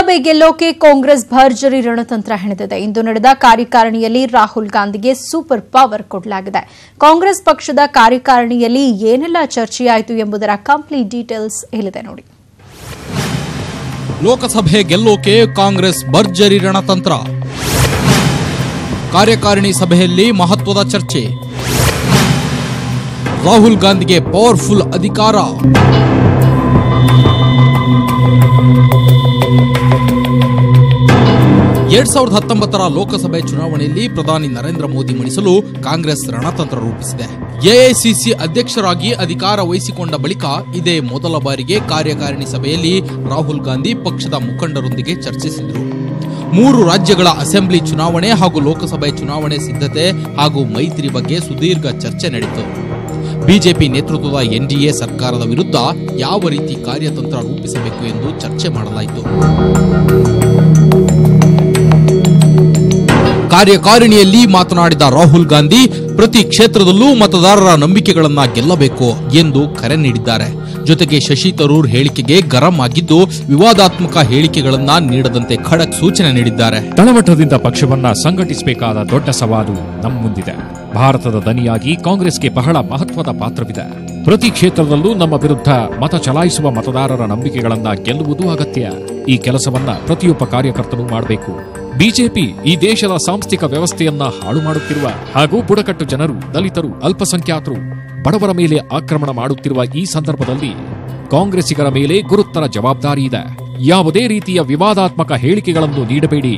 ಲೋಕಸಭೆ ಗೆಲ್ಲೋಕೆ ಕಾಂಗ್ರೆಸ್ ಭರ್ಜರಿ ರಣತಂತ್ರ ಹೆಣೆದಿದೆ. ಇಂದು ನಡೆದ ಕಾರ್ಯಕಾರಿಣಿಯಲ್ಲಿ ರಾಹುಲ್ ಗಾಂಧಿಗೆ ಸೂಪರ್ ಪವರ್ ಕೊಡಲಾಗಿದೆ. ಕಾಂಗ್ರೆಸ್ ಪಕ್ಷದ ಕಾರ್ಯಕಾರಿಣಿಯಲ್ಲಿ ಏನೆಲ್ಲ ಚರ್ಚೆಯಾಯಿತು ಎಂಬುದರ ಕಂಪ್ಲೀಟ್ ಡೀಟೇಲ್ಸ್ ಇಲ್ಲಿದೆ ನೋಡಿ. ಲೋಕಸಭೆ ಗೆಲ್ಲೋಕೆ ಕಾಂಗ್ರೆಸ್ ಭರ್ಜರಿ ರಣತಂತ್ರ. ಕಾರ್ಯಕಾರಿಣಿ ಸಭೆಯಲ್ಲಿ ಮಹತ್ವದ ಚರ್ಚೆ. ರಾಹುಲ್ ಗಾಂಧಿಗೆ ಪವರ್ಫುಲ್ ಅಧಿಕಾರ. ಎರಡ್ 2019 ಲೋಕಸಭೆ ಚುನಾವಣೆಯಲ್ಲಿ ಪ್ರಧಾನಿ ನರೇಂದ್ರ ಮೋದಿ ಮಣಿಸಲು ಕಾಂಗ್ರೆಸ್ ರಣತಂತ್ರ ರೂಪಿಸಿದೆ. ಎಐಸಿಸಿ ಅಧ್ಯಕ್ಷರಾಗಿ ಅಧಿಕಾರ ವಹಿಸಿಕೊಂಡ ಬಳಿಕ ಇದೇ ಮೊದಲ ಬಾರಿಗೆ ಕಾರ್ಯಕಾರಿಣಿ ಸಭೆಯಲ್ಲಿ ರಾಹುಲ್ ಗಾಂಧಿ ಪಕ್ಷದ ಮುಖಂಡರೊಂದಿಗೆ ಚರ್ಚಿಸಿದರು. 3 ರಾಜ್ಯಗಳ ಅಸೆಂಬ್ಲಿ ಚುನಾವಣೆ ಹಾಗೂ ಲೋಕಸಭೆ ಚುನಾವಣೆ ಸಿದ್ಧತೆ ಹಾಗೂ ಮೈತ್ರಿ ಬಗ್ಗೆ ಸುದೀರ್ಘ ಚರ್ಚೆ ನಡೆಯಿತು. ಬಿಜೆಪಿ ನೇತೃತ್ವದ ಎನ್ಡಿಎ ಸರ್ಕಾರದ ವಿರುದ್ಧ ಯಾವ ರೀತಿ ಕಾರ್ಯತಂತ್ರ ರೂಪಿಸಬೇಕು ಎಂದು ಚರ್ಚೆ ಮಾಡಲಾಯಿತು. ಕಾರ್ಯಕಾರಿಣಿಯಲ್ಲಿ ಮಾತನಾಡಿದ ರಾಹುಲ್ ಗಾಂಧಿ ಪ್ರತಿ ಕ್ಷೇತ್ರದಲ್ಲೂ ಮತದಾರರ ನಂಬಿಕೆಗಳನ್ನ ಗೆಲ್ಲಬೇಕು ಎಂದು ಕರೆ ನೀಡಿದ್ದಾರೆ. ಜೊತೆಗೆ ಶಶಿ ತರೂರ್ ಹೇಳಿಕೆಗೆ ಗರಂ ಆಗಿದ್ದು ವಿವಾದಾತ್ಮಕ ಹೇಳಿಕೆಗಳನ್ನ ನೀಡದಂತೆ ಖಡಕ್ ಸೂಚನೆ ನೀಡಿದ್ದಾರೆ. ತಳಮಟ್ಟದಿಂದ ಪಕ್ಷವನ್ನ ಸಂಘಟಿಸಬೇಕಾದ ದೊಡ್ಡ ಸವಾಲು ನಮ್ಮ ಮುಂದಿದೆ. ಭಾರತದ ದನಿಯಾಗಿ ಕಾಂಗ್ರೆಸ್ಗೆ ಬಹಳ ಮಹತ್ವದ ಪಾತ್ರವಿದೆ. ಪ್ರತಿ ಕ್ಷೇತ್ರದಲ್ಲೂ ನಮ್ಮ ವಿರುದ್ಧ ಮತ ಚಲಾಯಿಸುವ ಮತದಾರರ ನಂಬಿಕೆಗಳನ್ನ ಗೆಲ್ಲುವುದು ಅಗತ್ಯ. ಈ ಕೆಲಸವನ್ನ ಪ್ರತಿಯೊಬ್ಬ ಕಾರ್ಯಕರ್ತನೂ ಮಾಡಬೇಕು. ಬಿಜೆಪಿ ಈ ದೇಶದ ಸಾಂಸ್ಥಿಕ ವ್ಯವಸ್ಥೆಯನ್ನ ಹಾಳು ಮಾಡುತ್ತಿರುವ ಹಾಗೂ ಬುಡಕಟ್ಟು ಜನರು, ದಲಿತರು, ಅಲ್ಪಸಂಖ್ಯಾತರು, ಬಡವರ ಮೇಲೆ ಆಕ್ರಮಣ ಮಾಡುತ್ತಿರುವ ಈ ಸಂದರ್ಭದಲ್ಲಿ ಕಾಂಗ್ರೆಸ್ಸಿಗರ ಮೇಲೆ ಗುರುತರ ಜವಾಬ್ದಾರಿ ಇದೆ. ಯಾವುದೇ ರೀತಿಯ ವಿವಾದಾತ್ಮಕ ಹೇಳಿಕೆಗಳನ್ನು ನೀಡಬೇಡಿ.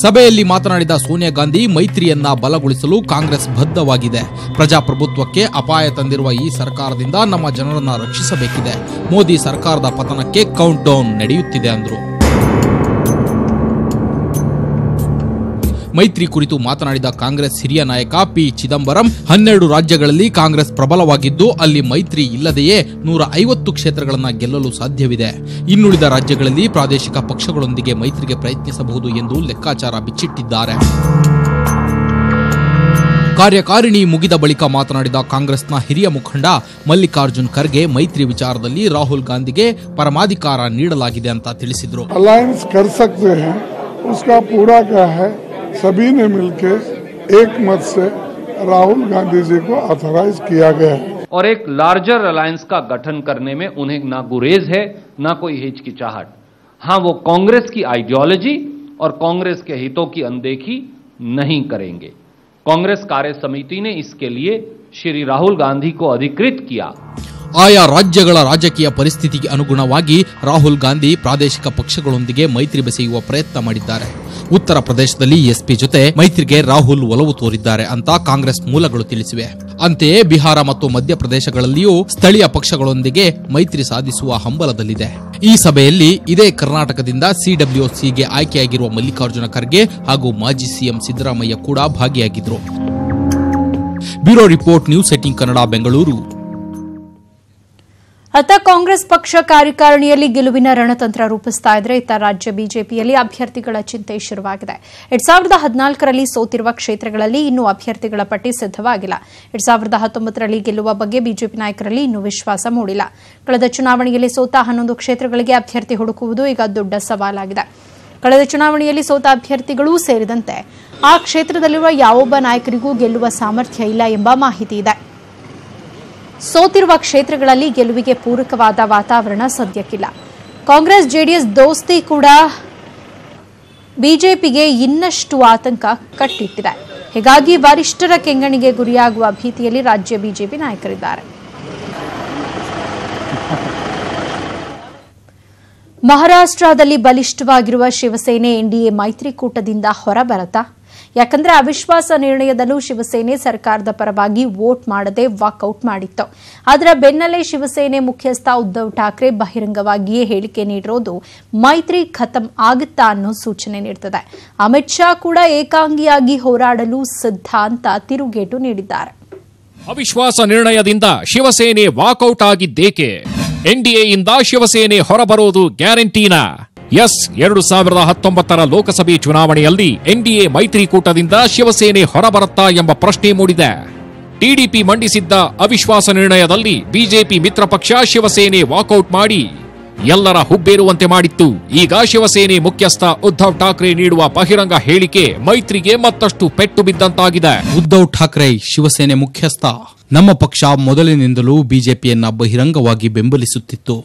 ಸಭೆಯಲ್ಲಿ ಮಾತನಾಡಿದ ಸೋನಿಯಾ ಗಾಂಧಿ ಮೈತ್ರಿಯನ್ನ ಬಲಗೊಳಿಸಲು ಕಾಂಗ್ರೆಸ್ ಬದ್ಧವಾಗಿದೆ. ಪ್ರಜಾಪ್ರಭುತ್ವಕ್ಕೆ ಅಪಾಯ ತಂದಿರುವ ಈ ಸರ್ಕಾರದಿಂದ ನಮ್ಮ ಜನರನ್ನ ರಕ್ಷಿಸಬೇಕಿದೆ. ಮೋದಿ ಸರ್ಕಾರದ ಪತನಕ್ಕೆ ಕೌಂಟ್ ಡೌನ್ ನಡೆಯುತ್ತಿದೆ ಅಂದರು. ಮೈತ್ರಿ ಕುರಿತು ಮಾತನಾಡಿದ ಕಾಂಗ್ರೆಸ್ ಹಿರಿಯ ನಾಯಕ ಪಿ ಚಿದಂಬರಂ 12 ರಾಜ್ಯಗಳಲ್ಲಿ ಕಾಂಗ್ರೆಸ್ ಪ್ರಬಲವಾಗಿದ್ದು ಅಲ್ಲಿ ಮೈತ್ರಿ ಇಲ್ಲದೆಯೇ 150 ಕ್ಷೇತ್ರಗಳನ್ನು ಗೆಲ್ಲಲು ಸಾಧ್ಯವಿದೆ. ಇನ್ನುಳಿದ ರಾಜ್ಯಗಳಲ್ಲಿ ಪ್ರಾದೇಶಿಕ ಪಕ್ಷಗಳೊಂದಿಗೆ ಮೈತ್ರಿಗೆ ಪ್ರಯತ್ನಿಸಬಹುದು ಎಂದು ಲೆಕ್ಕಾಚಾರ ಬಿಚ್ಚಿಟ್ಟಿದ್ದಾರೆ. ಕಾರ್ಯಕಾರಿಣಿ ಮುಗಿದ ಬಳಿಕ ಮಾತನಾಡಿದ ಕಾಂಗ್ರೆಸ್ನ ಹಿರಿಯ ಮುಖಂಡ ಮಲ್ಲಿಕಾರ್ಜುನ್ ಖರ್ಗೆ ಮೈತ್ರಿ ವಿಚಾರದಲ್ಲಿ ರಾಹುಲ್ ಗಾಂಧಿಗೆ ಪರಮಾಧಿಕಾರ ನೀಡಲಾಗಿದೆ ಅಂತ ತಿಳಿಸಿದರು. अलायंस कर सकते हैं, उसका पूरा क्या है, सभी ने मिलकर एक मत से राहुल गांधी जी को ऑथराइज किया गया है और एक लार्जर अलायंस का गठन करने में उन्हें ना गुरेज है ना कोई हिचकिचाहट. हां, वो कांग्रेस की आइडियोलॉजी और कांग्रेस के हितों की अनदेखी नहीं करेंगे. कांग्रेस कार्य समिति ने इसके लिए श्री राहुल गांधी को अधिकृत किया. ಆಯಾ ರಾಜ್ಯಗಳ ರಾಜಕೀಯ ಪರಿಸ್ಥಿತಿಗೆ ಅನುಗುಣವಾಗಿ ರಾಹುಲ್ ಗಾಂಧಿ ಪ್ರಾದೇಶಿಕ ಪಕ್ಷಗಳೊಂದಿಗೆ ಮೈತ್ರಿ ಬೆಸೆಯುವ ಪ್ರಯತ್ನ ಮಾಡಿದ್ದಾರೆ. ಉತ್ತರ ಪ್ರದೇಶದಲ್ಲಿ ಎಸ್ಪಿ ಜೊತೆ ಮೈತ್ರಿಗೆ ರಾಹುಲ್ ಒಲವು ತೋರಿದ್ದಾರೆ ಅಂತ ಕಾಂಗ್ರೆಸ್ ಮೂಲಗಳು ತಿಳಿಸಿವೆ. ಅಂತೆಯೇ ಬಿಹಾರ ಮತ್ತು ಮಧ್ಯಪ್ರದೇಶಗಳಲ್ಲಿಯೂ ಸ್ಥಳೀಯ ಪಕ್ಷಗಳೊಂದಿಗೆ ಮೈತ್ರಿ ಸಾಧಿಸುವ ಹಂಬಲದಲ್ಲಿದೆ. ಈ ಸಭೆಯಲ್ಲಿ ಇದೇ ಕರ್ನಾಟಕದಿಂದ ಸಿಡಬ್ಲ್ಯೂಸಿಗೆ ಆಯ್ಕೆಯಾಗಿರುವ ಮಲ್ಲಿಕಾರ್ಜುನ ಖರ್ಗೆ ಹಾಗೂ ಮಾಜಿ ಸಿಎಂ ಸಿದ್ದರಾಮಯ್ಯ ಕೂಡ ಭಾಗಿಯಾಗಿದ್ದರು. Bureau report, news 18 Kannada, Bengaluru. ಅತ್ತ ಕಾಂಗ್ರೆಸ್ ಪಕ್ಷ ಕಾರ್ಯಕಾರಿಣಿಯಲ್ಲಿ ಗೆಲುವಿನ ರಣತಂತ್ರ ರೂಪಿಸ್ತಾ ಇದ್ರೆ, ಇತ್ತ ರಾಜ್ಯ ಬಿಜೆಪಿಯಲ್ಲಿ ಅಭ್ಯರ್ಥಿಗಳ ಚಿಂತೆ ಶುರುವಾಗಿದೆ. 2014ರಲ್ಲಿ ಸೋತಿರುವ ಕ್ಷೇತ್ರಗಳಲ್ಲಿ ಇನ್ನೂ ಅಭ್ಯರ್ಥಿಗಳ ಪಟ್ಟಿ ಸಿದ್ದವಾಗಿಲ್ಲ. 2019ರಲ್ಲಿ ಗೆಲ್ಲುವ ಬಗ್ಗೆ ಬಿಜೆಪಿ ನಾಯಕರಲ್ಲಿ ಇನ್ನೂ ವಿಶ್ವಾಸ ಮೂಡಿಲ್ಲ. ಕಳೆದ ಚುನಾವಣೆಯಲ್ಲಿ ಸೋತ 11 ಕ್ಷೇತ್ರಗಳಿಗೆ ಅಭ್ಯರ್ಥಿ ಹುಡುಕುವುದು ಈಗ ದೊಡ್ಡ ಸವಾಲಾಗಿದೆ. ಕಳೆದ ಚುನಾವಣೆಯಲ್ಲಿ ಸೋತ ಅಭ್ಯರ್ಥಿಗಳೂ ಸೇರಿದಂತೆ ಆ ಕ್ಷೇತ್ರದಲ್ಲಿರುವ ಯಾವೊಬ್ಬ ನಾಯಕರಿಗೂ ಗೆಲ್ಲುವ ಸಾಮರ್ಥ್ಯ ಇಲ್ಲ ಎಂಬ ಮಾಹಿತಿ ಇದೆ. ಸೋತಿರುವ ಕ್ಷೇತ್ರಗಳಲ್ಲಿ ಗೆಲುವಿಗೆ ಪೂರಕವಾದ ವಾತಾವರಣ ಸದ್ಯಕ್ಕಿಲ್ಲ. ಕಾಂಗ್ರೆಸ್ ಜೆಡಿಎಸ್ ದೋಸ್ತಿ ಕೂಡ ಬಿಜೆಪಿಗೆ ಇನ್ನಷ್ಟು ಆತಂಕ ಕಟ್ಟಿಟ್ಟಿದೆ. ಹೀಗಾಗಿ ವರಿಷ್ಠರ ಕೆಂಗಣಿಗೆ ಗುರಿಯಾಗುವ ಭೀತಿಯಲ್ಲಿ ರಾಜ್ಯ ಬಿಜೆಪಿ ನಾಯಕರಿದ್ದಾರೆ. ಮಹಾರಾಷ್ಟ್ರದಲ್ಲಿ ಬಲಿಷ್ಠವಾಗಿರುವ ಶಿವಸೇನೆ ಎನ್ಡಿಎ ಮೈತ್ರಿಕೂಟದಿಂದ ಹೊರಬರತಾ? ಯಾಕಂದ್ರೆ ಅವಿಶ್ವಾಸ ನಿರ್ಣಯದಲ್ಲೂ ಶಿವಸೇನೆ ಸರ್ಕಾರದ ಪರವಾಗಿ ವೋಟ್ ಮಾಡದೆ ವಾಕೌಟ್ ಮಾಡಿತ್ತು. ಅದರ ಬೆನ್ನಲ್ಲೇ ಶಿವಸೇನೆ ಮುಖ್ಯಸ್ಥ ಉದ್ದವ್ ಠಾಕ್ರೆ ಬಹಿರಂಗವಾಗಿಯೇ ಹೇಳಿಕೆ ನೀಡಿರೋದು ಮೈತ್ರಿ ಖತಮ್ ಆಗುತ್ತಾ ಅನ್ನೋ ಸೂಚನೆ ನೀಡುತ್ತದೆ. ಅಮಿತ್ ಶಾ ಕೂಡ ಏಕಾಂಗಿಯಾಗಿ ಹೋರಾಡಲು ಸಿದ್ಧ ಅಂತ ತಿರುಗೇಟು ನೀಡಿದ್ದಾರೆ. ಅವಿಶ್ವಾಸ ನಿರ್ಣಯದಿಂದ ಶಿವಸೇನೆ ವಾಕೌಟ್ ಆಗಿದ್ದೇಕೆ? ಎನ್ಡಿಎಯಿಂದ ಶಿವಸೇನೆ ಹೊರಬರೋದು ಗ್ಯಾರಂಟಿನಾ? ಎಸ್, 2019 ಲೋಕಸಭೆ ಚುನಾವಣೆಯಲ್ಲಿ ಎನ್ಡಿಎ ಮೈತ್ರಿಕೂಟದಿಂದ ಶಿವಸೇನೆ ಹೊರಬರುತ್ತಾ ಎಂಬ ಪ್ರಶ್ನೆ ಮೂಡಿದೆ. ಟಿಡಿಪಿ ಮಂಡಿಸಿದ್ದ ಅವಿಶ್ವಾಸ ನಿರ್ಣಯದಲ್ಲಿ ಬಿಜೆಪಿ ಮಿತ್ರ ಪಕ್ಷ ಶಿವಸೇನೆ ವಾಕೌಟ್ ಮಾಡಿ ಎಲ್ಲರ ಹುಬ್ಬೇರುವಂತೆ ಮಾಡಿತ್ತು. ಈಗ ಶಿವಸೇನೆ ಮುಖ್ಯಸ್ಥ ಉದ್ಧವ್ ಠಾಕ್ರೆ ನೀಡುವ ಬಹಿರಂಗ ಹೇಳಿಕೆ ಮೈತ್ರಿಗೆ ಮತ್ತಷ್ಟು ಪೆಟ್ಟು ಬಿದ್ದಂತಾಗಿದೆ. ಉದ್ಧವ್ ಠಾಕ್ರೆ ಶಿವಸೇನೆ ಮುಖ್ಯಸ್ಥ, ನಮ್ಮ ಪಕ್ಷ ಮೊದಲಿನಿಂದಲೂ ಬಿಜೆಪಿಯನ್ನ ಬಹಿರಂಗವಾಗಿ ಬೆಂಬಲಿಸುತ್ತಿತ್ತು.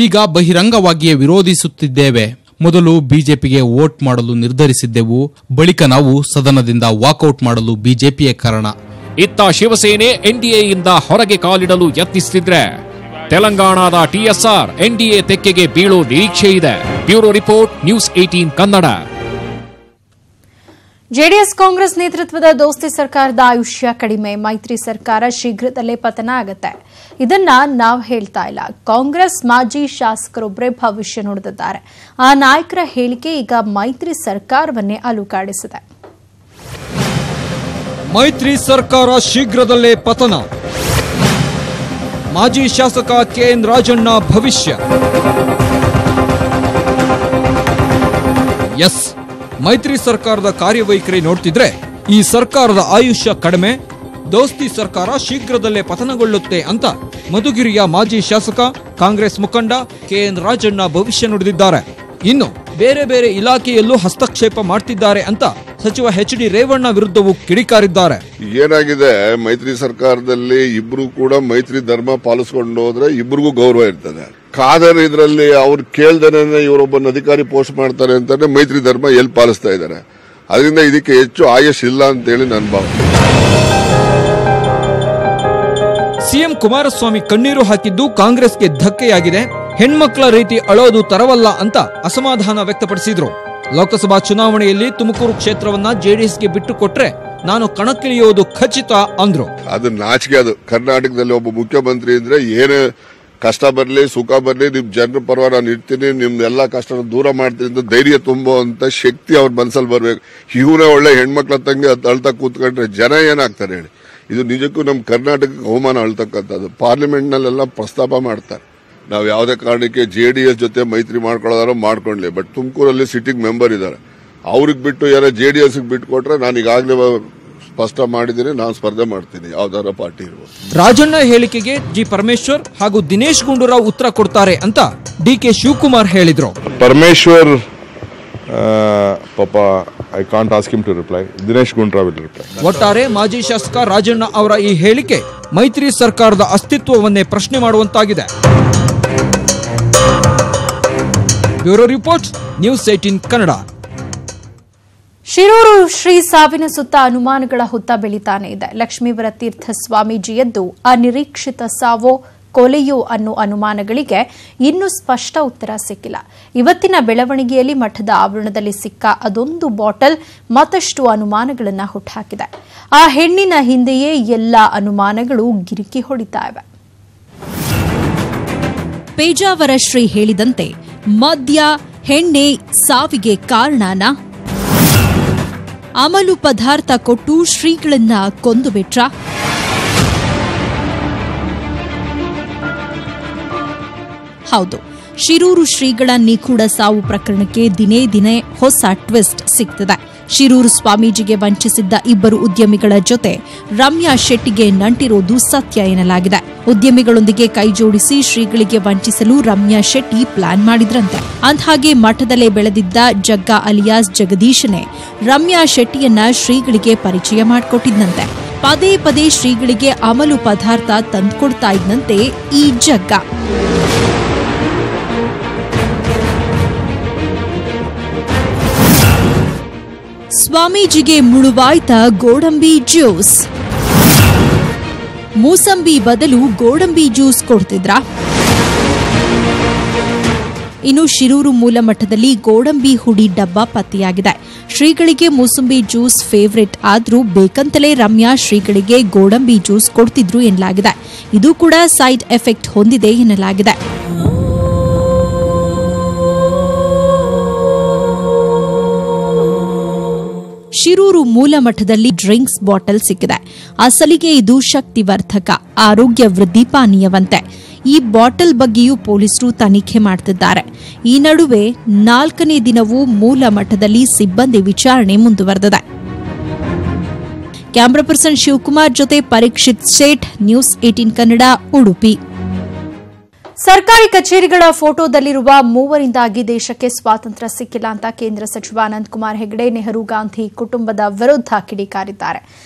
ಈಗ ಬಹಿರಂಗವಾಗಿಯೇ ವಿರೋಧಿಸುತ್ತಿದ್ದೇವೆ. ಮೊದಲು ಬಿಜೆಪಿಗೆ ವೋಟ್ ಮಾಡಲು ನಿರ್ಧರಿಸಿದ್ದೆವು, ಬಳಿಕ ನಾವು ಸದನದಿಂದ ವಾಕೌಟ್ ಮಾಡಲು ಬಿಜೆಪಿಯೇ ಕಾರಣ. ಇತ್ತ ಶಿವಸೇನೆ ಎನ್ಡಿಎಯಿಂದ ಹೊರಗೆ ಕಾಲಿಡಲು ಯತ್ನಿಸುತ್ತಿದ್ರೆ ತೆಲಂಗಾಣದ ಟಿಎಸ್ಆರ್ ಎನ್ಡಿಎ ತೆಕ್ಕೆಗೆ ಬೀಳೋ ನಿರೀಕ್ಷೆ ಇದೆ. Bureau report, news 18 Kannada. JDS Congress ನೇತೃತ್ವದ ದೋಸ್ತಿ ಸರ್ಕಾರದ ಆಯುಷ್ಯ ಕಡಿಮೆ, ಮೈತ್ರಿ ಸರ್ಕಾರ ಶೀಘ್ರದಲ್ಲೇ ಪತನ ಆಗುತ್ತೆ. ಇದನ್ನ ನಾವು ಹೇಳ್ತಾ ಇಲ್ಲ, ಕಾಂಗ್ರೆಸ್ ಮಾಜಿ ಶಾಸಕರೊಬ್ಬರೇ ಭವಿಷ್ಯ ನುಡಿದಿದ್ದಾರೆ. ಆ ನಾಯಕರ ಹೇಳಿಕೆ ಈಗ ಮೈತ್ರಿ ಸರ್ಕಾರವನ್ನೇ ಅಲುಗಾಡಿಸಿದೆ. ಮೈತ್ರಿ ಸರ್ಕಾರ ಶೀಘ್ರದಲ್ಲೇ ಪತನ, ಮಾಜಿ ಶಾಸಕ ಕೆಎನ್ ರಾಜಣ್ಣ ಭವಿಷ್ಯ. ಎಸ್, ಮೈತ್ರಿ ಸರ್ಕಾರದ ಕಾರ್ಯವೈಖರಿ ನೋಡ್ತಿದ್ರೆ ಈ ಸರ್ಕಾರದ ಆಯುಷ್ಯ ಕಡಿಮೆ, ದೋಸ್ತಿ ಸರ್ಕಾರ ಶೀಘ್ರದಲ್ಲೇ ಪತನಗೊಳ್ಳುತ್ತೆ ಅಂತ ಮಧುಗಿರಿಯ ಮಾಜಿ ಶಾಸಕ ಕಾಂಗ್ರೆಸ್ ಮುಖಂಡ ಕೆಎನ್ ರಾಜಣ್ಣ ಭವಿಷ್ಯ ನುಡಿದಿದ್ದಾರೆ. ಇನ್ನು ಬೇರೆ ಬೇರೆ ಇಲಾಖೆಯಲ್ಲೂ ಹಸ್ತಕ್ಷೇಪ ಮಾಡ್ತಿದ್ದಾರೆ ಅಂತ ಸಚಿವ ಎಚ್.ಡಿ. ರೇವಣ್ಣ ವಿರುದ್ಧವೂ ಕಿಡಿಕಾರಿದ್ದಾರೆ. ಏನಾಗಿದೆ, ಮೈತ್ರಿ ಸರ್ಕಾರದಲ್ಲಿ ಇಬ್ರು ಕೂಡ ಮೈತ್ರಿ ಧರ್ಮ ಪಾಲಿಸ್ಕೊಂಡು ಹೋದ್ರೆ ಇಬ್ರಿಗೂ ಗೌರವ ಇರ್ತದೆ. ಖಾದರ್ ಇದರಲ್ಲಿ ಅವ್ರು ಕೇಳ್ದೇನೆ ಇವರೊಬ್ಬನ ಅಧಿಕಾರಿ ಪೋಸ್ಟ್ ಮಾಡ್ತಾರೆ ಅಂತಾನೆ ಮೈತ್ರಿ ಧರ್ಮ ಎಲ್ಲಿ ಪಾಲಿಸ್ತಾ ಇದ್ದಾರೆ. ಅದರಿಂದ ಇದಕ್ಕೆ ಹೆಚ್ಚು ಆಯುಷ್ ಇಲ್ಲ ಅಂತೇಳಿ ನನ್ನ ಭಾವನೆ. ಸಿಎಂ ಕುಮಾರಸ್ವಾಮಿ ಕಣ್ಣೀರು ಹಾಕಿದ್ದು ಕಾಂಗ್ರೆಸ್ಗೆ ಧಕ್ಕೆಯಾಗಿದೆ. ಹೆಣ್ಮಕ್ಳ ರೀತಿ ಅಳೋದು ತರವಲ್ಲ ಅಂತ ಅಸಮಾಧಾನ ವ್ಯಕ್ತಪಡಿಸಿದ್ರು. ಲೋಕಸಭಾ ಚುನಾವಣೆಯಲ್ಲಿ ತುಮಕೂರು ಕ್ಷೇತ್ರವನ್ನ ಜೆಡಿಎಸ್ಗೆ ಬಿಟ್ಟು ಕೊಟ್ರೆ ನಾನು ಕಣಕ್ಕಿಳಿಯೋದು ಖಚಿತ ಅಂದ್ರು. ಅದು ನಾಚಿಕೆ. ಅದು ಕರ್ನಾಟಕದಲ್ಲಿ ಒಬ್ಬ ಮುಖ್ಯಮಂತ್ರಿ ಇದ್ರೆ ಏನೇ ಕಷ್ಟ ಬರ್ಲಿ ಸುಖ ಬರ್ಲಿ ನಿಮ್ ಜನರ ಪರವಾಗಿ ನಾನು ಇರ್ತೀನಿ, ನಿಮ್ದೆಲ್ಲ ಕಷ್ಟ ದೂರ ಮಾಡ್ತೀನಿ ಅಂತ ಧೈರ್ಯ ತುಂಬುವಂತ ಶಕ್ತಿ ಅವ್ರ ಮನಸ್ಸಲ್ಲಿ ಬರ್ಬೇಕು. ಇವನೇ ಒಳ್ಳೆ ಹೆಣ್ಮಕ್ಳ ತಂಗಿ ಅಳ್ತಾ ಕೂತ್ಕೊಂಡ್ರೆ ಜನ ಏನಾಗ್ತಾರೆ ಹೇಳಿ. ಇದು ನಿಜಕ್ಕೂ ನಮ್ ಕರ್ನಾಟಕಕ್ಕೆ ಅವಮಾನ ಅಳ್ತಕ್ಕಂಥದ್ದು. ಪಾರ್ಲಿಮೆಂಟ್ ನಲ್ಲೆಲ್ಲ ಪ್ರಸ್ತಾಪ ಮಾಡ್ತಾರೆ, ನಾವು ಯಾವುದೇ ಕಾರಣಕ್ಕೆ ಜೆಡಿಎಸ್ ಜೊತೆ ಮೈತ್ರಿ ಮಾಡ್ಕೊಳ್ಳೋದಾರೋ ಮಾಡ್ಕೊಳ್ಳಿ, ಬಟ್ ತುಮಕೂರಲ್ಲಿ ಸಿಟ್ಟಿಂಗ್ ಮೆಂಬರ್ ಇದ್ದಾರೆ, ಅವ್ರಿಗೆ ಬಿಟ್ಟು ಯಾರೋ ಜೆಡಿಎಸ್ ಬಿಟ್ಟು ಕೊಟ್ರೆ ನಾನು ಈಗಾಗಲೇ ಸ್ಪಷ್ಟ ಮಾಡಿದ್ದೀನಿ, ನಾನು ಸ್ಪರ್ಧೆ ಮಾಡ್ತೀನಿ ಯಾವ್ದಾರ ಪಾರ್ಟಿ ಇರ್ಬೋದು. ರಾಜಣ್ಣ ಹೇಳಿಕೆಗೆ ಜಿ ಪರಮೇಶ್ವರ್ ಹಾಗೂ ದಿನೇಶ್ ಗುಂಡೂರಾವ್ ಉತ್ತರ ಕೊಡ್ತಾರೆ ಅಂತ ಡಿಕೆ ಶಿವಕುಮಾರ್ ಹೇಳಿದ್ರು. ಪರಮೇಶ್ವರ್ ಪಾಪ I can't ask him to reply. Dinesh Gundurao will reply. ಒಟ್ಟಾರೆ ಮಾಜಿ ಶಾಸಕ ರಾಜಣ್ಣ ಅವರ ಈ ಹೇಳಿಕೆ ಮೈತ್ರಿ ಸರ್ಕಾರದ ಅಸ್ತಿತ್ವವನ್ನೇ ಪ್ರಶ್ನೆ ಮಾಡುವಂತಾಗಿದೆ. Bureau report, news 18 Kannada. Shirur Shri ಸಾವಿನ ಸುತ್ತ ಅನುಮಾನಗಳ ಹುತ್ತ ಬೆಳೀತಾನೆ ಇದೆ. ಲಕ್ಷ್ಮೀವರ ತೀರ್ಥ ಸ್ವಾಮೀಜಿಯದ್ದು ಅನಿರೀಕ್ಷಿತ ಸಾವೋ ಕೊಲೆಯೋ ಅನ್ನೋ ಅನುಮಾನಗಳಿಗೆ ಇನ್ನೂ ಸ್ಪಷ್ಟ ಉತ್ತರ ಸಿಕ್ಕಿಲ್ಲ. ಇವತ್ತಿನ ಬೆಳವಣಿಗೆಯಲ್ಲಿ ಮಠದ ಆವರಣದಲ್ಲಿ ಸಿಕ್ಕ ಅದೊಂದು ಬಾಟಲ್ ಮತ್ತಷ್ಟು ಅನುಮಾನಗಳನ್ನು ಹುಟ್ಟುಹಾಕಿದೆ. ಆ ಹೆಣ್ಣಿನ ಹಿಂದೆಯೇ ಎಲ್ಲ ಅನುಮಾನಗಳು ಗಿರಿಕಿ ಹೊಡಿತಾ ಇವೆ. ಪೇಜಾವರ ಶ್ರೀ ಹೇಳಿದಂತೆ ಮದ್ಯ ಹೆಣ್ಣೆ ಸಾವಿಗೆ ಕಾರಣನಾ? ಅಮಲು ಪದಾರ್ಥ ಕೊಟ್ಟು ಶ್ರೀಗಳನ್ನ ಕೊಂದು ಬಿಟ್ರ? ಹೌದು, ಶಿರೂರು ಶ್ರೀಗಳ ನಿಗೂಢ ಸಾವು ಪ್ರಕರಣಕ್ಕೆ ದಿನೇ ದಿನೇ ಹೊಸ ಟ್ವಿಸ್ಟ್ ಸಿಗ್ತಿದೆ. ಶಿರೂರು ಸ್ವಾಮೀಜಿಗೆ ವಂಚಿಸಿದ್ದ ಇಬ್ಬರು ಉದ್ಯಮಿಗಳ ಜೊತೆ ರಮ್ಯಾ ಶೆಟ್ಟಿಗೆ ನಂಟಿರೋದು ಸತ್ಯ ಎನ್ನಲಾಗಿದೆ. ಉದ್ಯಮಿಗಳೊಂದಿಗೆ ಕೈಜೋಡಿಸಿ ಶ್ರೀಗಳಿಗೆ ವಂಚಿಸಲು ರಮ್ಯಾ ಶೆಟ್ಟಿ ಪ್ಲಾನ್ ಮಾಡಿದ್ರಂತೆ. ಅಂದ್ಹಾಗೆ ಮಠದಲ್ಲೇ ಬೆಳೆದಿದ್ದ ಜಗ್ಗ ಅಲಿಯಾಸ್ ಜಗದೀಶನೇ ರಮ್ಯಾ ಶೆಟ್ಟಿಯನ್ನ ಶ್ರೀಗಳಿಗೆ ಪರಿಚಯ ಮಾಡಿಕೊಟ್ಟಿದ್ದಂತೆ. ಪದೇ ಪದೇ ಶ್ರೀಗಳಿಗೆ ಅಮಲು ಪದಾರ್ಥ ತಂದುಕೊಡ್ತಾ ಇದ್ದಂತೆ ಈ ಜಗ್ಗ. ಸ್ವಾಮೀಜಿಗೆ ಮುಳುವಾಯ್ತ ಗೋಡಂಬಿ ಜ್ಯೂಸ್. ಮೂಸಂಬಿ ಬದಲು ಗೋಡಂಬಿ ಜ್ಯೂಸ್ ಕೊಡ್ತಿದ್ರಾ? ಇನ್ನು ಶಿರೂರು ಮೂಲ ಮಠದಲ್ಲಿ ಗೋಡಂಬಿ ಹುಡಿ ಡಬ್ಬ ಪತ್ತೆಯಾಗಿದೆ. ಶ್ರೀಗಳಿಗೆ ಮೂಸಂಬಿ ಜ್ಯೂಸ್ ಫೇವರೇಟ್ ಆದ್ರೂ ಬೇಕಂತಲೇ ರಮ್ಯಾ ಶ್ರೀಗಳಿಗೆ ಗೋಡಂಬಿ ಜ್ಯೂಸ್ ಕೊಡ್ತಿದ್ರು ಎನ್ನಲಾಗಿದೆ. ಇದು ಕೂಡ ಸೈಡ್ ಎಫೆಕ್ಟ್ ಹೊಂದಿದೆ ಎನ್ನಲಾಗಿದೆ. ಶಿರೂರು ಮೂಲ ಮಠದಲ್ಲಿ ಡ್ರಿಂಕ್ಸ್ ಬಾಟಲ್ ಸಿಕ್ಕಿದೆ. ಅಸಲಿಗೆ ಇದು ಶಕ್ತಿವರ್ಧಕ, ಆರೋಗ್ಯ ವೃದ್ಧಿ ಪಾನೀಯವಂತೆ. ಈ ಬಾಟಲ್ ಬಗ್ಗೆಯೂ ಪೊಲೀಸರು ತನಿಖೆ ಮಾಡುತ್ತಿದ್ದಾರೆ. ಈ ನಡುವೆ 4ನೇ ದಿನವೂ ಮೂಲ ಮಠದಲ್ಲಿ ಸಿಬ್ಬಂದಿ ವಿಚಾರಣೆ ಮುಂದುವರೆದಿದೆ. ಕ್ಯಾಮರಾ ಪರ್ಸನ್ ಶಿವಕುಮಾರ್ ಜೊತೆ ಪರೀಕ್ಷಿತ್ ಸೇಠ್, ನ್ಯೂಸ್ 18 ಕನ್ನಡ, ಉಡುಪಿ. ಸರ್ಕಾರಿ ಕಚೇರಿಗಳ ಫೋಟೋದಲ್ಲಿರುವ ಮೂವರಿಂದಾಗಿ ದೇಶಕ್ಕೆ ಸ್ವಾತಂತ್ರ್ಯ ಸಿಕ್ಕಿಲ್ಲ ಅಂತ ಕೇಂದ್ರ ಸಚಿವ ಅನಂತಕುಮಾರ್ ಹೆಗಡೆ ನೆಹರು ಗಾಂಧಿ ಕುಟುಂಬದ ವಿರುದ್ಧ ಕಿಡಿಕಾರಿದ್ದಾರೆ.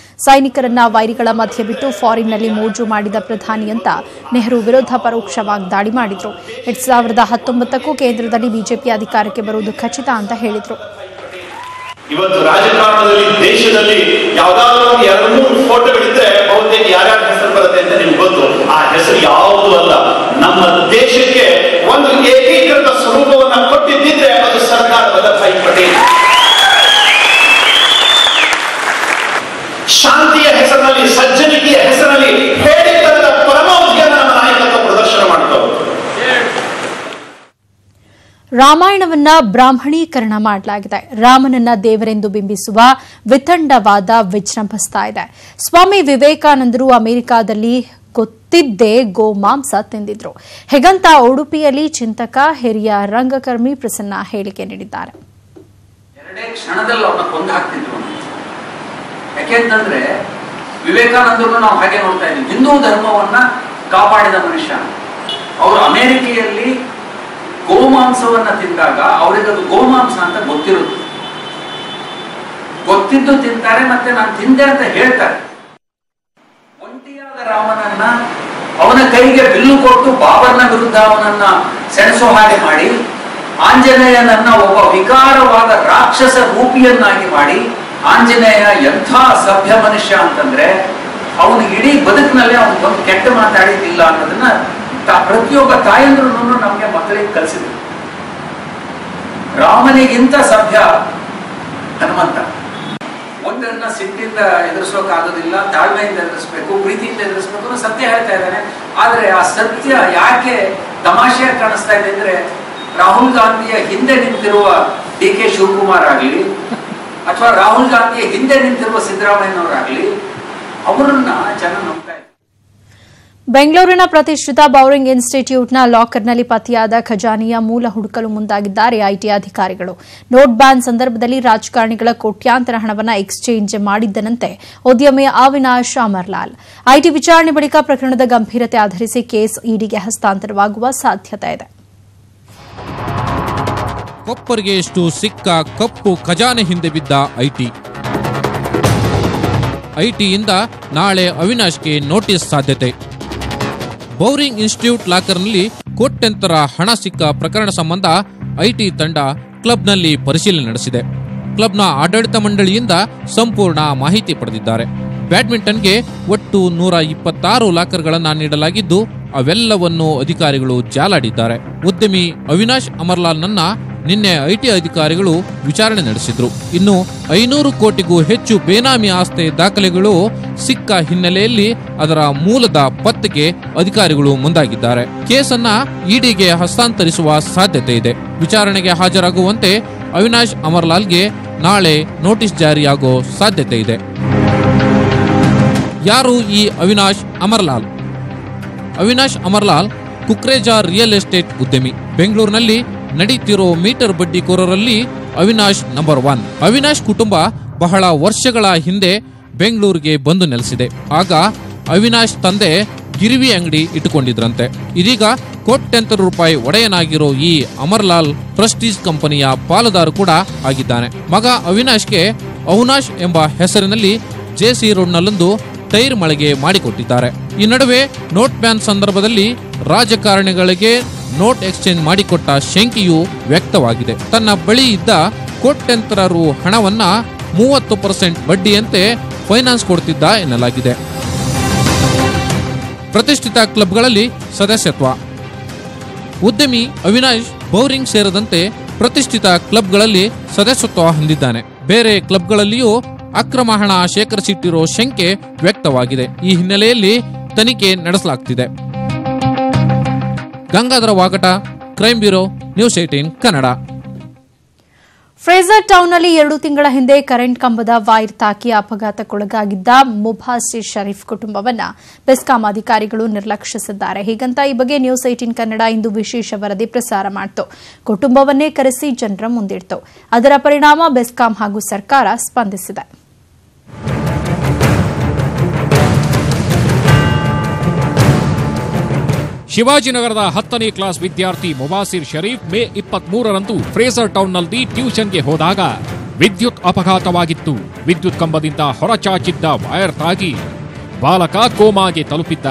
ಸೈನಿಕರನ್ನ ವೈರಿಗಳ ಮಧ್ಯೆ ಬಿಟ್ಟು ಫಾರಿನ್ನಲ್ಲಿ ಮೋಜು ಮಾಡಿದ ಪ್ರಧಾನಿ ಅಂತ ನೆಹರು ವಿರುದ್ಧ ಪರೋಕ್ಷವಾಗಿ ದಾಳಿ ಮಾಡಿದ್ರು. 2019ಕ್ಕೂ ಕೇಂದ್ರದಲ್ಲಿ ಬಿಜೆಪಿ ಅಧಿಕಾರಕ್ಕೆ ಬರುವುದು ಖಚಿತ ಅಂತ ಹೇಳಿದ್ರು. ಇವತ್ತು ರಾಜಕಾರಣದಲ್ಲಿ ದೇಶದಲ್ಲಿ ಯಾವ್ದಾದ್ರು ಎರಡು ಫೋಟೋಗಳಿದ್ರೆ ಬಹುತೇಕ ಯಾರ್ಯಾರ ಹೆಸರು ಬರುತ್ತೆ ಅಂತ ನಿಮ್ಗೆ ಗೊತ್ತು. ಆ ಹೆಸರು ಯಾವುದು ಅಲ್ಲ, ನಮ್ಮ ದೇಶಕ್ಕೆ ಒಂದು ಏಕೀಕೃತ ಸ್ವರೂಪವನ್ನ ಕೊಟ್ಟಿದ್ದಿದ್ರೆ ಅದು ಸರ್ದಾರ್ ವಲ್ಲಭಭಾಯಿ ಪಟೇಲ್. ಶಾಂತಿಯ ಹೆಸರಿನಲ್ಲಿ, ಸಜ್ಜನಿಕೆಯ ಹೆಸರಿನಲ್ಲಿ ಹೇಳಿದ್ದರ ಪರಮಾವಧಿಯನ್ನು ನಮ್ಮ ನಾಯಕತ್ವ ಪ್ರದರ್ಶನ ಮಾಡ್ತಾರೆ. ರಾಮಾಯಣವನ್ನ ಬ್ರಾಹ್ಮಣೀಕರಣ ಮಾಡಲಾಗಿದೆ. ರಾಮನನ್ನ ದೇವರೆಂದು ಬಿಂಬಿಸುವ ವಿತಂಡವಾದ ವಿಜೃಂಭಿಸ್ತಾ ಇದೆ. ಸ್ವಾಮಿ ವಿವೇಕಾನಂದರು ಅಮೆರಿಕಾದಲ್ಲಿ ಗೊತ್ತಿದ್ದೇ ಗೋಮಾಂಸ ತಿಂದಿದ್ರು. ಹೇಗಂತ ಉಡುಪಿಯಲ್ಲಿ ಚಿಂತಕ ಹಿರಿಯ ರಂಗಕರ್ಮಿ ಪ್ರಸನ್ನ ಹೇಳಿಕೆ ನೀಡಿದ್ದಾರೆ. ಎರಡೇ ಕ್ಷಣದಲ್ಲಿ ಅವ್ರನ್ನ ಕೊಂದು ಹಾಕ್ತಿದ್ರು. ಯಾಕೆಂತಂದ್ರೆ ವಿವೇಕಾನಂದರು ನಾವು ಹಾಗೆ ನೋಡ್ತಾ ಇದ್ದೀವಿ, ಹಿಂದೂ ಧರ್ಮವನ್ನ ಕಾಪಾಡಿದ ಮನುಷ್ಯ. ಅವರು ಅಮೆರಿಕೆಯಲ್ಲಿ ಗೋಮಾಂಸವನ್ನ ತಿಂದಾಗ ಅವರಿಗದು ಗೋಮಾಂಸ ಅಂತ ಗೊತ್ತಿರುತ್ತೆ, ಗೊತ್ತಿದ್ದು ತಿಂತಾರೆ, ಮತ್ತೆ ನಾನು ತಿಂದೆ ಅಂತ ಹೇಳ್ತಾರೆ. ಒಂಟಿಯಾದ ರಾಮನನ್ನ ಅವನ ಕೈಗೆ ಬಿಲ್ಲು ಕೊಟ್ಟು ಬಾಬರ್ನ ವಿರುದ್ಧ ಅವನನ್ನ ಸೆಣಸೋ ಹಾಗೆ ಮಾಡಿ, ಆಂಜನೇಯನನ್ನ ಒಬ್ಬ ವಿಕಾರವಾದ ರಾಕ್ಷಸ ರೂಪಿಯನ್ನಾಗಿ ಮಾಡಿ, ಆಂಜನೇಯ ಎಂಥ ಸಭ್ಯ ಮನುಷ್ಯ ಅಂತಂದ್ರೆ ಅವನು ಇಡೀ ಬದುಕಿನಲ್ಲಿ ಅವನಿಗೊಂದು ಕೆಟ್ಟ ಮಾತಾಡಿದ್ದಿಲ್ಲ ಅನ್ನೋದನ್ನ ಪ್ರತಿಯೊಬ್ಬ ತಾಯಂದ್ರು ನಮ್ಗೆ ಮಕ್ಕಳಿಗೆ ಕಲಿಸಿದ್ರು. ರಾಮನಿಗಿಂತ ಸಭ್ಯ ಹನುಮಂತ. ಒಂದನ್ನ ಸಿಟ್ಟಿಂದ ಎದುರಿಸೋಕಾಗೋದಿಲ್ಲ, ತಾಳ್ಮೆಯಿಂದ ಎದುರಿಸಬೇಕು, ಪ್ರೀತಿಯಿಂದ ಎದುರಿಸಬೇಕು ಅನ್ನೋ ಸತ್ಯ ಹೇಳ್ತಾ ಇದ್ದಾನೆ. ಆದ್ರೆ ಆ ಸತ್ಯ ಯಾಕೆ ತಮಾಷೆಯಾಗಿ ಕಾಣಿಸ್ತಾ ಇದೆ ಅಂದ್ರೆ, ರಾಹುಲ್ ಗಾಂಧಿಯ ಹಿಂದೆ ನಿಂತಿರುವ ಡಿ ಕೆ ಶಿವಕುಮಾರ್ ಆಗಲಿ ಅಥವಾ ರಾಹುಲ್ ಗಾಂಧಿಯ ಹಿಂದೆ ನಿಂತಿರುವ ಸಿದ್ದರಾಮಯ್ಯನವರಾಗ್ಲಿ ಅವರನ್ನ ಜನ ನಂಬ್ತಾ ಇದ್ದಾರೆ. ಬೆಂಗಳೂರಿನ ಪ್ರತಿಷ್ಠಿತ ಬೌರಿಂಗ್ ಇನ್ಸ್ಟಿಟ್ಯೂಟ್ನ ಲಾಕರ್ನಲ್ಲಿ ಪತ್ತೆಯಾದ ಖಜಾನೆಯ ಮೂಲ ಹುಡುಕಲು ಮುಂದಾಗಿದ್ದಾರೆ ಐಟಿ ಅಧಿಕಾರಿಗಳು. ನೋಟ್ ಬ್ಯಾನ್ ಸಂದರ್ಭದಲ್ಲಿ ರಾಜಕಾರಣಿಗಳ ಕೋಟ್ಯಾಂತರ ಹಣವನ್ನು ಎಕ್ಸ್ಚೇಂಜ್ ಮಾಡಿದ್ದನಂತೆ ಉದ್ಯಮಿ ಅವಿನಾಶ್ ಅಮರ್ಲಾಲ್. ಐಟಿ ವಿಚಾರಣೆ ಬಳಿಕ ಪ್ರಕರಣದ ಗಂಭೀರತೆ ಆಧರಿಸಿ ಕೇಸ್ ಇಡಿಗೆ ಹಸ್ತಾಂತರವಾಗುವ ಸಾಧ್ಯತೆ ಇದೆ. ಕೊಪ್ಪರಿಗೆ ಎಷ್ಟು ಸಿಕ್ಕ ಕಪ್ಪು ಖಜಾನೆ ಹಿಂದೆ ಬಿದ್ದ ಐಟಿಯಿಂದ ನಾಳೆ ಅವಿನಾಶ್ಗೆ ನೋಟಿಸ್ ಸಾಧ್ಯತೆ. ಬೌರಿಂಗ್ ಇನ್ಸ್ಟಿಟ್ಯೂಟ್ ಲಾಕರ್ನಲ್ಲಿ ಕೋಟ್ಯಂತರ ಹಣ ಸಿಕ್ಕ ಪ್ರಕರಣ ಸಂಬಂಧ ಐಟಿ ತಂಡ ಕ್ಲಬ್ನಲ್ಲಿ ಪರಿಶೀಲನೆ ನಡೆಸಿದೆ. ಕ್ಲಬ್ನ ಆಡಳಿತ ಮಂಡಳಿಯಿಂದ ಸಂಪೂರ್ಣ ಮಾಹಿತಿ ಪಡೆದಿದ್ದಾರೆ. ಬ್ಯಾಡ್ಮಿಂಟನ್ಗೆ ಒಟ್ಟು 126 ಲಾಕರ್ಗಳನ್ನು ನೀಡಲಾಗಿದ್ದು ಅವೆಲ್ಲವನ್ನು ಅಧಿಕಾರಿಗಳು ಜಾಲಾಡಿದ್ದಾರೆ. ಉದ್ಯಮಿ ಅವಿನಾಶ್ ಅಮರ್ಲಾಲ್ನನ್ನ ನಿನ್ನೆ ಐಟಿ ಅಧಿಕಾರಿಗಳು ವಿಚಾರಣೆ ನಡೆಸಿದ್ರು. ಇನ್ನು 500 ಕೋಟಿಗೂ ಹೆಚ್ಚು ಬೇನಾಮಿ ಆಸ್ತಿ ದಾಖಲೆಗಳು ಸಿಕ್ಕ ಹಿನ್ನೆಲೆಯಲ್ಲಿ ಅದರ ಮೂಲದ ಪತ್ತೆಗೆ ಅಧಿಕಾರಿಗಳು ಮುಂದಾಗಿದ್ದಾರೆ. ಕೇಸನ್ನ ಇಡಿಗೆ ಹಸ್ತಾಂತರಿಸುವ ಸಾಧ್ಯತೆ ಇದೆ. ವಿಚಾರಣೆಗೆ ಹಾಜರಾಗುವಂತೆ ಅವಿನಾಶ್ ಅಮರ್ಲಾಲ್ಗೆ ನಾಳೆ ನೋಟಿಸ್ ಜಾರಿಯಾಗೋ ಸಾಧ್ಯತೆ ಇದೆ. ಯಾರು ಈ ಅವಿನಾಶ್ ಅಮರ್ಲಾಲ್? ಅವಿನಾಶ್ ಅಮರ್ಲಾಲ್ ಕುಕ್ರೇಜಾ ರಿಯಲ್ ಎಸ್ಟೇಟ್ ಉದ್ಯಮಿ. ಬೆಂಗಳೂರಿನಲ್ಲಿ ನಡೀತಿರೋ ಮೀಟರ್ ಬಡ್ಡಿಕೋರರಲ್ಲಿ ಅವಿನಾಶ್ ನಂಬರ್ 1. ಅವಿನಾಶ್ ಕುಟುಂಬ ಬಹಳ ವರ್ಷಗಳ ಹಿಂದೆ ಬೆಂಗಳೂರಿಗೆ ಬಂದು ನೆಲೆಸಿದೆ. ಆಗ ಅವಿನಾಶ್ ತಂದೆ ಗಿರಿವಿ ಅಂಗಡಿ ಇಟ್ಟುಕೊಂಡಿದ್ರಂತೆ. ಇದೀಗ ಕೋಟ್ಯಂತರ ರೂಪಾಯಿ ಒಡೆಯನಾಗಿರೋ ಈ ಅಮರ್ಲಾಲ್ ಪ್ರೆಸ್ಟೀಜ್ ಕಂಪನಿಯ ಪಾಲುದಾರ ಕೂಡ ಆಗಿದ್ದಾನೆ. ಮಗ ಅವಿನಾಶ್ಗೆ ಅವಿನಾಶ್ ಎಂಬ ಹೆಸರಿನಲ್ಲಿ ಜೆಸಿ ರೋಡ್ನಲ್ಲೊಂದು ಟೈರ್ ಮಳಿಗೆ ಮಾಡಿಕೊಟ್ಟಿದ್ದಾರೆ. ಈ ನಡುವೆ ನೋಟ್ ಬ್ಯಾನ್ ಸಂದರ್ಭದಲ್ಲಿ ರಾಜಕಾರಣಿಗಳಿಗೆ ನೋಟ್ ಎಕ್ಸ್ಚೇಂಜ್ ಮಾಡಿಕೊಟ್ಟ ಶಂಕೆಯೂ ವ್ಯಕ್ತವಾಗಿದೆ. ತನ್ನ ಬಳಿ ಇದ್ದ ಕೋಟ್ಯಂತರ ರು ಹಣವನ್ನ 30% ಬಡ್ಡಿಯಂತೆ ಫೈನಾನ್ಸ್ ಕೊಡ್ತಿದ್ದ ಎನ್ನಲಾಗಿದೆ. ಪ್ರತಿಷ್ಠಿತ ಕ್ಲಬ್ಗಳಲ್ಲಿ ಸದಸ್ಯತ್ವ. ಉದ್ಯಮಿ ಅವಿನಾಶ್ ಬೌರಿಂಗ್ ಸೇರಿದಂತೆ ಪ್ರತಿಷ್ಠಿತ ಕ್ಲಬ್ಗಳಲ್ಲಿ ಸದಸ್ಯತ್ವ ಹೊಂದಿದ್ದಾನೆ. ಬೇರೆ ಕ್ಲಬ್ಗಳಲ್ಲಿಯೂ ಅಕ್ರಮ ಹಣ ಶೇಖರಿಸಿಟ್ಟಿರೋ ಶಂಕೆ ವ್ಯಕ್ತವಾಗಿದೆ. ಈ ಹಿನ್ನೆಲೆಯಲ್ಲಿ ತನಿಖೆ ನಡೆಸಲಾಗುತ್ತಿದೆ. Gangadhara Vagata, crime bureau, news 18 Kannada. Fraser ಟೌನ್ನಲ್ಲಿ 2 ತಿಂಗಳ ಹಿಂದೆ ಕರೆಂಟ್ ಕಂಬದ ವೈರ್ ತಾಕಿ ಅಪಘಾತಕ್ಕೊಳಗಾಗಿದ್ದ ಮುಬಾಸಿರ್ ಶರೀಫ್ ಕುಟುಂಬವನ್ನು ಬೆಸ್ಕಾಂ ಅಧಿಕಾರಿಗಳು ನಿರ್ಲಕ್ಷಿಸಿದ್ದಾರೆ. ಹೀಗಂತ ಈ ಬಗ್ಗೆ ನ್ಯೂಸ್ 18 ಕನ್ನಡ ಇಂದು ವಿಶೇಷ ವರದಿ ಪ್ರಸಾರ ಮಾಡಿತು. ಕುಟುಂಬವನ್ನೇ ಕರೆಸಿ ಜನರ ಮುಂದಿಡ್ತು. ಅದರ ಪರಿಣಾಮ ಬೆಸ್ಕಾಂ ಹಾಗೂ ಸರ್ಕಾರ ಸ್ಪಂದಿಸಿದೆ. ಶಿವಾಜಿನಗರದ 10ನೇ ಕ್ಲಾಸ್ ವಿದ್ಯಾರ್ಥಿ ಮುಬಾಸಿರ್ ಶರೀಫ್ ಮೇ 23ರಂದು ಫ್ರೇಸರ್ ಟೌನ್ನಲ್ಲಿ ಟ್ಯೂಷನ್ಗೆ ಹೋದಾಗ ವಿದ್ಯುತ್ ಅಪಘಾತವಾಗಿತ್ತು. ವಿದ್ಯುತ್ ಕಂಬದಿಂದ ಹೊರಚಾಚಿದ್ದ ವೈರ್ ತಾಗಿ ಬಾಲಕ ಕೋಮಾಗೆ ತಲುಪಿದ್ದ.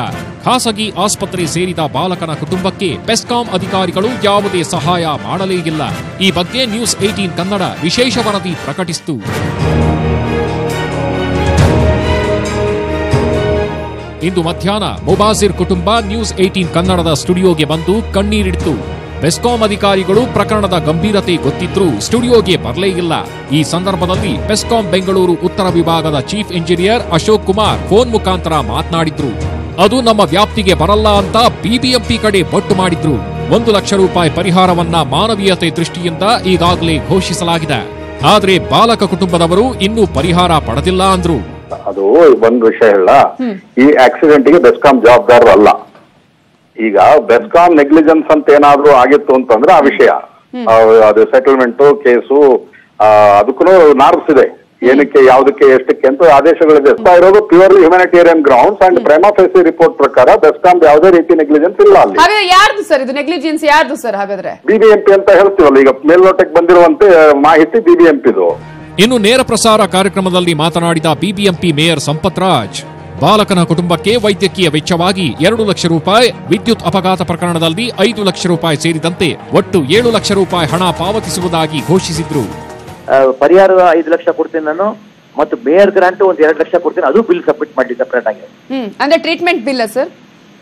ಖಾಸಗಿ ಆಸ್ಪತ್ರೆ ಸೇರಿದ ಬಾಲಕನ ಕುಟುಂಬಕ್ಕೆ ಬೆಸ್ಕಾಂ ಅಧಿಕಾರಿಗಳು ಯಾವುದೇ ಸಹಾಯ ಮಾಡಲೇ ಇಲ್ಲ. ಈ ಬಗ್ಗೆ ನ್ಯೂಸ್ 18 ಕನ್ನಡ ವಿಶೇಷ ವರದಿ ಪ್ರಕಟಿಸಿತು. ಇಂದು ಮಧ್ಯಾಹ್ನ ಮುಬಾಸಿರ್ ಕುಟುಂಬ ನ್ಯೂಸ್ 18 ಕನ್ನಡದ ಸ್ಟುಡಿಯೋಗೆ ಬಂದು ಕಣ್ಣೀರಿಡಿತು. ಬೆಸ್ಕಾಂ ಅಧಿಕಾರಿಗಳು ಪ್ರಕರಣದ ಗಂಭೀರತೆ ಗೊತ್ತಿದ್ರೂ ಸ್ಟುಡಿಯೋಗೆ ಬರಲೇ ಇಲ್ಲ. ಈ ಸಂದರ್ಭದಲ್ಲಿ ಬೆಸ್ಕಾಂ ಬೆಂಗಳೂರು ಉತ್ತರ ವಿಭಾಗದ chief engineer Ashok Kumar phone ಮುಖಾಂತರ ಮಾತನಾಡಿದ್ರು. ಅದು ನಮ್ಮ ವ್ಯಾಪ್ತಿಗೆ ಬರಲ್ಲ ಅಂತ ಬಿಬಿಎಂಪಿ ಕಡೆ ಬೊಟ್ಟು ಮಾಡಿದ್ರು. 1 ಲಕ್ಷ ರೂಪಾಯಿ ಪರಿಹಾರವನ್ನ ಮಾನವೀಯತೆ ದೃಷ್ಟಿಯಿಂದ ಈಗಾಗಲೇ ಘೋಷಿಸಲಾಗಿದೆ. ಆದ್ರೆ ಬಾಲಕ ಕುಟುಂಬದವರು ಇನ್ನೂ ಪರಿಹಾರ ಪಡೆದಿಲ್ಲ ಅಂದ್ರು. ಅದು ಒಂದು ವಿಷಯ ಇಲ್ಲ, ಈ ಆಕ್ಸಿಡೆಂಟ್ ಗೆ ಬೆಸ್ಕಾಂ ಜವಾಬ್ದಾರರು ಅಲ್ಲ. ಈಗ ಬೆಸ್ಕಾಂ ನೆಗ್ಲಿಜೆನ್ಸ್ ಅಂತ ಏನಾದ್ರೂ ಆಗಿತ್ತು ಅಂತಂದ್ರೆ ಆ ವಿಷಯ, ಅದು ಸೆಟಲ್ಮೆಂಟ್ ಕೇಸು ಅದಕ್ಕೂ ನಾರ್ಮ್ಸ್ ಇದೆ, ಏನಕ್ಕೆ ಯಾವ್ದಕ್ಕೆ ಎಷ್ಟಕ್ಕೆ ಅಂತ ಆದೇಶಗಳಿದೆ. ಇರೋದು purely humanitarian grounds and Prima ಫೇಸಿ report ಪ್ರಕಾರ ಬೆಸ್ಕಾಂ ಯಾವುದೇ ರೀತಿ ನೆಗ್ಲಿಜೆನ್ಸ್ ಇಲ್ಲ ಅಲ್ಲಿ. ಯಾರ್ದು ಸರ್ ಇದು ನೆಗ್ಲಿಜೆನ್ಸ್? ಯಾರ್ದು ಸರ್ ಹಾಗಾದ್ರೆ? ಬಿಬಿಎಂಪಿ ಅಂತ ಹೇಳ್ತೀವಲ್ಲ, ಈಗ ಮೇಲ್ನೋಟಕ್ಕೆ ಬಂದಿರುವಂತೆ ಮಾಹಿತಿ ಬಿಬಿಎಂಪಿದು. ಇನ್ನು ನೇರ ಪ್ರಸಾರ ಕಾರ್ಯಕ್ರಮದಲ್ಲಿ ಮಾತನಾಡಿದ ಬಿಬಿಎಂಪಿ ಮೇಯರ್ ಸಂಪತ್ ರಾಜ್, ಬಾಲಕನ ಕುಟುಂಬಕ್ಕೆ ವೈದ್ಯಕೀಯ ವೆಚ್ಚವಾಗಿ 2 ಲಕ್ಷ ರೂಪಾಯಿ, ವಿದ್ಯುತ್ ಅಪಘಾತ ಪ್ರಕರಣದಲ್ಲಿ 5 ಲಕ್ಷ ರೂಪಾಯಿ ಸೇರಿದಂತೆ ಒಟ್ಟು 7 ಲಕ್ಷ ರೂಪಾಯಿ ಹಣ ಪಾವತಿಸುವುದಾಗಿ ಘೋಷಿಸಿದ್ರು. ಪರಿಹಾರ 5 ಲಕ್ಷ ಕೊಡ್ತೀನಿ ನಾನು, ಮತ್ತು ಮೇಯರ್ ಗ್ರಾಂಟ್ ಒಂದು 2 ಲಕ್ಷ ಕೊಡ್ತೀನಿ, ಅದು ಬಿಲ್ ಸಬ್ಮಿಟ್ ಮಾಡಿ ಸಪರೇಟ್ ಆಗಿ. ಅಂದ್ರೆ treatment bill sir?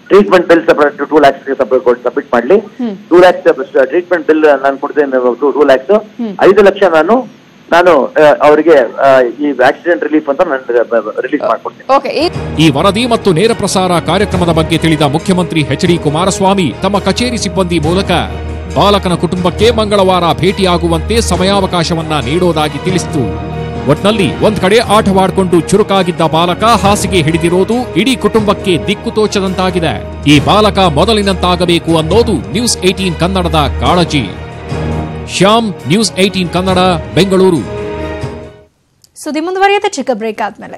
Treatment bill separate 2 lakhs submit ಮಾಡ್ಲಿ. 2 ಲ್ಯಾಕ್ಸ್ ಟ್ರೀಟ್ಮೆಂಟ್ ಬಿಲ್ ನಾನು ಕೊಡ್ತೇನೆ, 2 ಲ್ಯಾಕ್ಸ್. 5 ಲಕ್ಷ ನಾನು ಅವರಿಗೆ ಈ ಆಕ್ಸಿಡೆಂಟ್ ರಿಲೀಫ್ ಅಂತ ರಿಲೀಸ್ ಮಾಡ್ಕೊಡ್ತೀನಿ. ಈ ವರದಿ ಮತ್ತು ನೇರ ಪ್ರಸಾರ ಕಾರ್ಯಕ್ರಮದ ಬಗ್ಗೆ ತಿಳಿದ ಮುಖ್ಯಮಂತ್ರಿ ಎಚ್.ಡಿ. ಕುಮಾರಸ್ವಾಮಿ ತಮ್ಮ ಕಚೇರಿ ಸಿಬ್ಬಂದಿ ಮೂಲಕ ಬಾಲಕನ ಕುಟುಂಬಕ್ಕೆ ಮಂಗಳವಾರ ಭೇಟಿಯಾಗುವಂತೆ ಸಮಯಾವಕಾಶವನ್ನ ನೀಡೋದಾಗಿ ತಿಳಿಸಿತು. ಒಟ್ನಲ್ಲಿ ಒಂದ್ ಕಡೆ ಆಟವಾಡಿಕೊಂಡು ಚುರುಕಾಗಿದ್ದ ಬಾಲಕ ಹಾಸಿಗೆ ಹಿಡಿದಿರೋದು ಇಡೀ ಕುಟುಂಬಕ್ಕೆ ದಿಕ್ಕು ತೋಚದಂತಾಗಿದೆ. ಈ ಬಾಲಕ ಮೊದಲಿನಂತಾಗಬೇಕು ಅನ್ನೋದು ನ್ಯೂಸ್ 18 ಕನ್ನಡದ ಕಾಳಜಿ. ಶ್ಯಾಮ್, ನ್ಯೂಸ್ 18 ಕನ್ನಡ, ಬೆಂಗಳೂರು. ಸುದ್ದಿ ಮುಂದುವರಿಯುತ್ತೆ ಚಿಕ್ಕ ಬ್ರೇಕ್ ಆದ್ಮೇಲೆ.